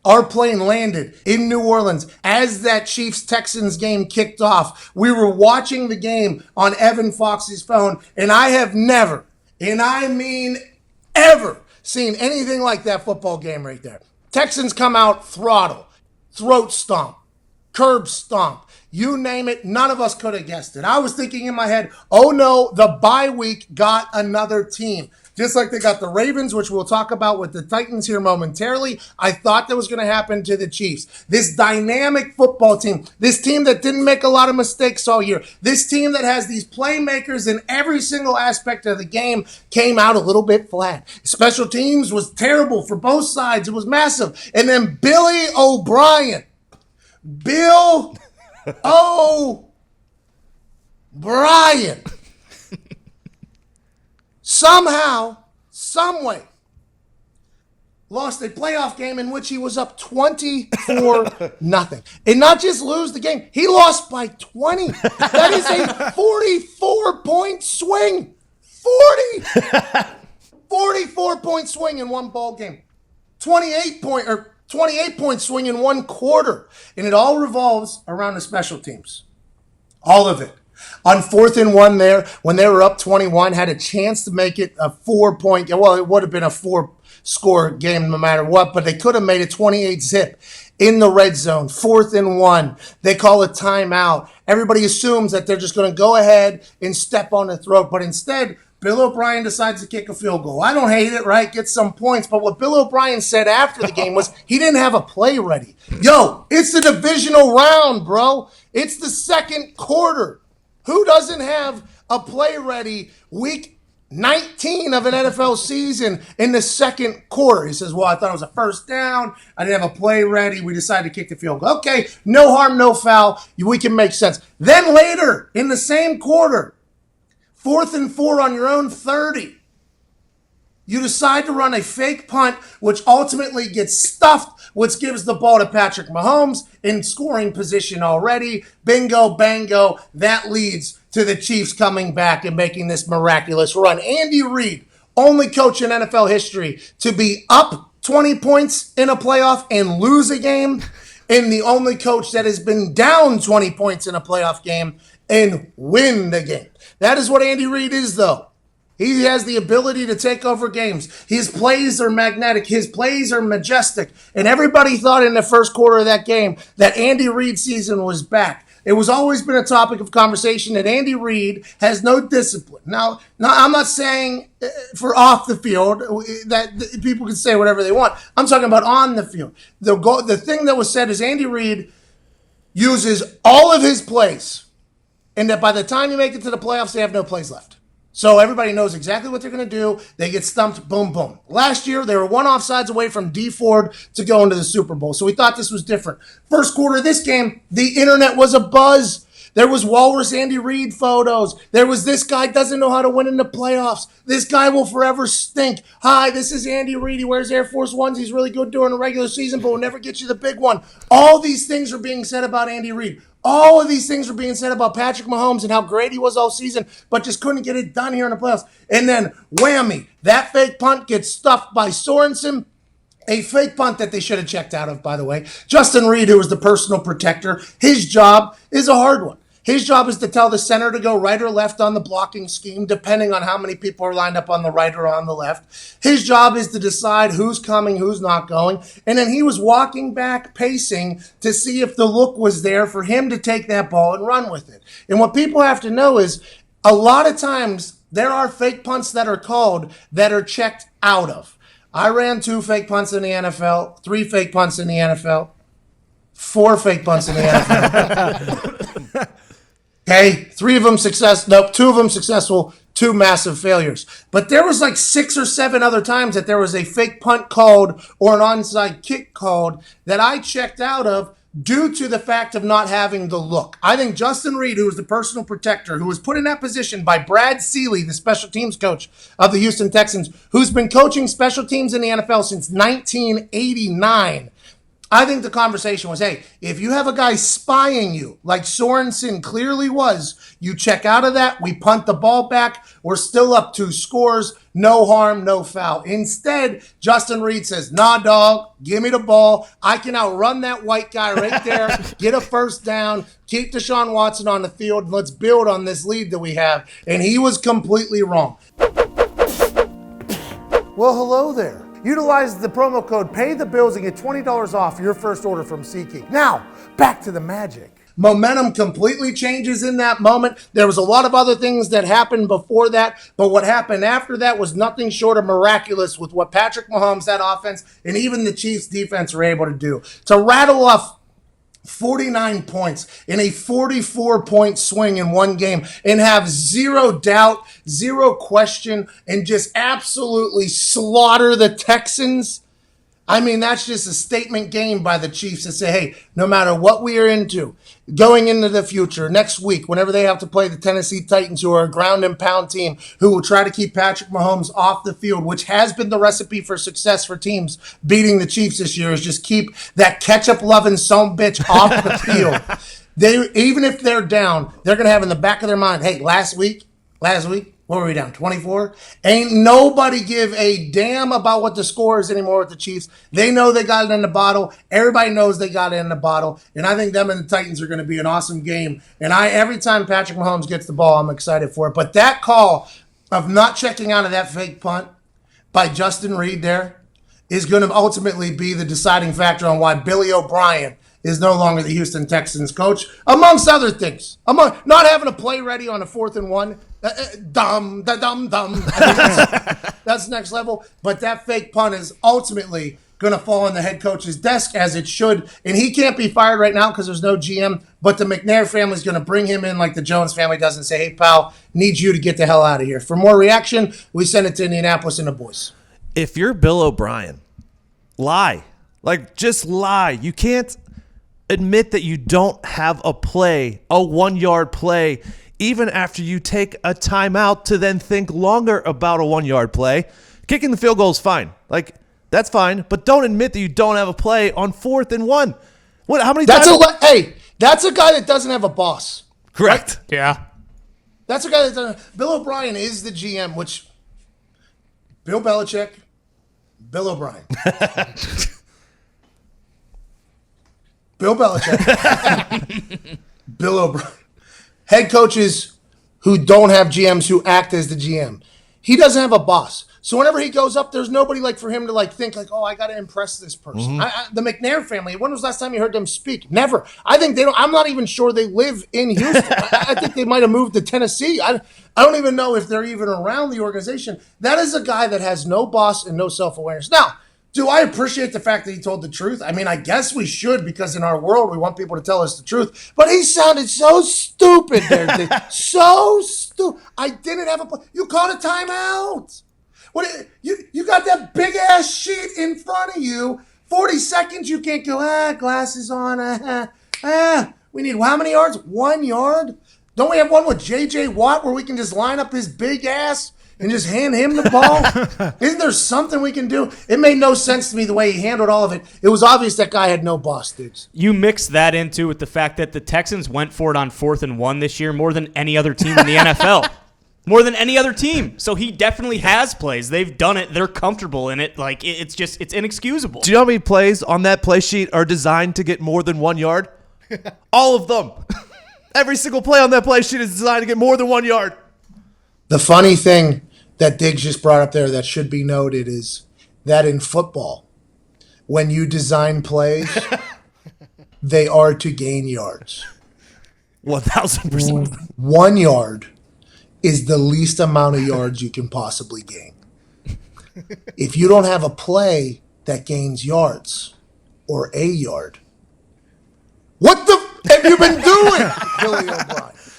Our plane landed in New Orleans as that Chiefs-Texans game kicked off. We were watching the game on Evan Fox's phone, and I have never, and I mean ever, seen anything like that football game right there. Texans come out throttle, throat stomp, curb stomp. You name it, none of us could have guessed it. I was thinking in my head, oh no, the bye week got another team. Just like they got the Ravens, which we'll talk about with the Titans here momentarily. I thought that was going to happen to the Chiefs. This dynamic football team, this team that didn't make a lot of mistakes all year, this team that has these playmakers in every single aspect of the game came out a little bit flat. Special teams was terrible for both sides. It was massive. And then Billy O'Brien. Bill O'Brien. Somehow, someway, lost a playoff game in which he was up 24-0. And not just lose the game, he lost by 20. That is a 44-point swing. 44-point swing in one ball game. 28-point swing in one quarter. And it all revolves around the special teams. All of it. On 4th and 1 there, when they were up 21, had a chance to make it a 4-point, well, it would have been a 4-score game no matter what, but they could have made it 28-zip in the red zone. 4th and 1, they call a timeout. Everybody assumes that they're just going to go ahead and step on the throat, but instead, Bill O'Brien decides to kick a field goal. I don't hate it, right? Get some points. But what Bill O'Brien said after the game was he didn't have a play ready. Yo, it's the divisional round, bro. It's the second quarter. Who doesn't have a play ready week 19 of an NFL season in the second quarter? He says, well, I thought it was a first down. I didn't have a play ready. We decided to kick the field goal. Okay, no harm, no foul. We can make sense. Then later in the same quarter, 4th and 4 on your own 30. You decide to run a fake punt, which ultimately gets stuffed, which gives the ball to Patrick Mahomes in scoring position already. Bingo, bango. That leads to the Chiefs coming back and making this miraculous run. Andy Reid, only coach in NFL history to be up 20 points in a playoff and lose a game, and the only coach that has been down 20 points in a playoff game and win the game. That is what Andy Reid is, though. He has the ability to take over games. His plays are magnetic. His plays are majestic. And everybody thought in the first quarter of that game that Andy Reid's season was back. It was always been a topic of conversation that Andy Reid has no discipline. Now I'm not saying for off the field that people can say whatever they want. I'm talking about on the field. The thing that was said is Andy Reid uses all of his plays, and that by the time you make it to the playoffs, they have no plays left. So everybody knows exactly what they're going to do. They get stumped, boom, boom. Last year, they were one offsides away from D Ford to go into the Super Bowl. So we thought this was different. First quarter of this game, the internet was abuzz. There was Walrus Andy Reid photos. There was this guy doesn't know how to win in the playoffs. This guy will forever stink. Hi, this is Andy Reid. He wears Air Force Ones. He's really good during the regular season, but will never get you the big one. All these things are being said about Andy Reid. All of these things were being said about Patrick Mahomes and how great he was all season, but just couldn't get it done here in the playoffs. And then, whammy, that fake punt gets stuffed by Sorensen. A fake punt that they should have checked out of, by the way. Justin Reid, who was the personal protector, his job is a hard one. His job is to tell the center to go right or left on the blocking scheme, depending on how many people are lined up on the right or on the left. His job is to decide who's coming, who's not going. And then he was walking back, pacing to see if the look was there for him to take that ball and run with it. And what people have to know is a lot of times there are fake punts that are called that are checked out of. I ran 2 fake punts in the NFL, 3 fake punts in the NFL, 4 fake punts in the NFL. Okay, 2 of them successful, 2 massive failures. But there was like 6 or 7 other times that there was a fake punt called or an onside kick called that I checked out of due to the fact of not having the look. I think Justin Reid, who was the personal protector, who was put in that position by Brad Seeley, the special teams coach of the Houston Texans, who's been coaching special teams in the NFL since 1989, I think the conversation was, hey, if you have a guy spying you, like Sorensen clearly was, you check out of that, we punt the ball back, we're still up 2 scores, no harm, no foul. Instead, Justin Reid says, nah, dog, give me the ball. I can outrun that white guy right there, get a first down, keep Deshaun Watson on the field, and let's build on this lead that we have. And he was completely wrong. Well, hello there. Utilize the promo code PAYTHEBILLS and get $20 off your first order from SeatGeek. Now, back to the magic. Momentum completely changes in that moment. There was a lot of other things that happened before that, but what happened after that was nothing short of miraculous with what Patrick Mahomes, that offense, and even the Chiefs defense were able to do. To rattle off 49 points in a 44-point swing in one game and have zero doubt, zero question, and just absolutely slaughter the Texans. I mean, that's just a statement game by the Chiefs to say, hey, no matter what we are into, going into the future, next week, whenever they have to play the Tennessee Titans, who are a ground and pound team, who will try to keep Patrick Mahomes off the field, which has been the recipe for success for teams beating the Chiefs this year, is just keep that ketchup-loving son-bitch off the field. Even if they're down, they're going to have in the back of their mind, hey, last week, what were we down, 24? Ain't nobody give a damn about what the score is anymore with the Chiefs. They know they got it in the bottle. Everybody knows they got it in the bottle. And I think them and the Titans are going to be an awesome game. And every time Patrick Mahomes gets the ball, I'm excited for it. But that call of not checking out of that fake punt by Justin Reid there is going to ultimately be the deciding factor on why Billy O'Brien is no longer the Houston Texans coach, amongst other things. Not having a play ready on a 4th and 1. Dumb. That's next level. But that fake punt is ultimately going to fall on the head coach's desk, as it should. And he can't be fired right now because there's no GM. But the McNair family is going to bring him in like the Jones family does and say, hey, pal, need you to get the hell out of here. For more reaction, we send it to Indianapolis and the boys. If you're Bill O'Brien, lie. Like, just lie. You can't admit that you don't have a play, a 1-yard play, even after you take a timeout to then think longer about a 1-yard play. Kicking the field goal is fine. Like, that's fine, but don't admit that you don't have a play on 4th and 1. How many times? Hey, that's a guy that doesn't have a boss. Correct. Right? Yeah. That's a guy that doesn't. Bill O'Brien is the GM, which Bill Belichick, Bill O'Brien. Bill Belichick, Bill O'Brien. Head coaches who don't have GMs who act as the GM. He doesn't have a boss. So whenever he goes up, there's nobody for him to think oh, I got to impress this person. The McNair family, when was the last time you heard them speak? Never. I think they don't. I'm not even sure they live in Houston. I think they might have moved to Tennessee. I don't even know if they're even around the organization. That is a guy that has no boss and no self-awareness. Now, do I appreciate the fact that he told the truth? I mean, I guess we should, because in our world, we want people to tell us the truth. But he sounded so stupid there. So stupid. I didn't have a play. You called a timeout. What? You got that big-ass sheet in front of you. 40 seconds, you can't go, glasses on. We need how many yards? 1 yard? Don't we have one with J.J. Watt where we can just line up his big ass and just hand him the ball? Isn't there something we can do? It made no sense to me the way he handled all of it. It was obvious that guy had no boss, Diggs. You mix that into with the fact that the Texans went for it on 4th and 1 this year more than any other team in the NFL. More than any other team. So he definitely has plays. They've done it. They're comfortable in it. It's inexcusable. Do you know how many plays on that play sheet are designed to get more than 1 yard? All of them. Every single play on that play sheet is designed to get more than 1 yard. The funny thing that Diggs just brought up there that should be noted is that in football, when you design plays, they are to gain yards. 1,000%. 1 yard is the least amount of yards you can possibly gain. If you don't have a play that gains yards or a yard, what the have you been doing, Billy O'Brien?